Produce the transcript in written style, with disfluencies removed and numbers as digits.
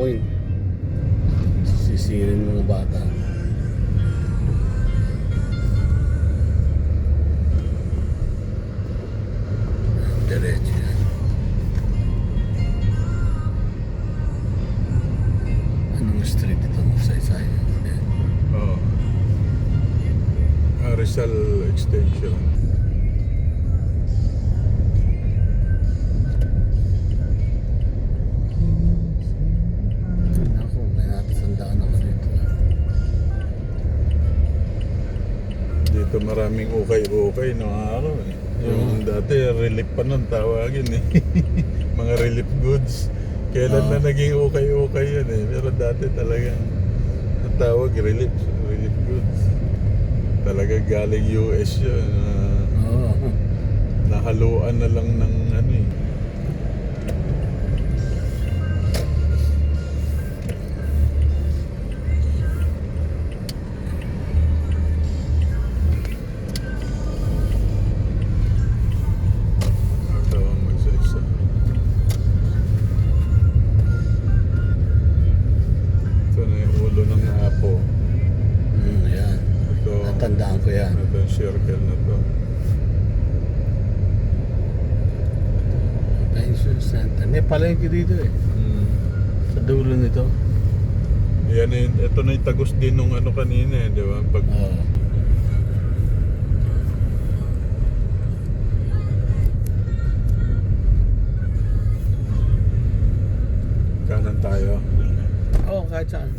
coin. Sisirin ng mga bata. Diretso yan. Anong street ito? Saysay. Oo. Rizal Extension. Ako, may natatandaan ako dito. Dito maraming ukay-ukay no araw eh. Yung dati relief pa nun tawagin eh. Mga relief goods. Kailan na naging ukay-ukay yun eh. Pero dati talagang ang tawag relief goods. Talaga galing US yun. Nahaluan na lang ng ano eh. Ayan. Natandaan ko yan. Ito yung circle na to. Pension Center. May palengke dito eh. Sa dulo nito. Yan eh, ito na yung tagos din nung ano kanina eh, di ba? Pag kanan tayo. Oo, kahit saan.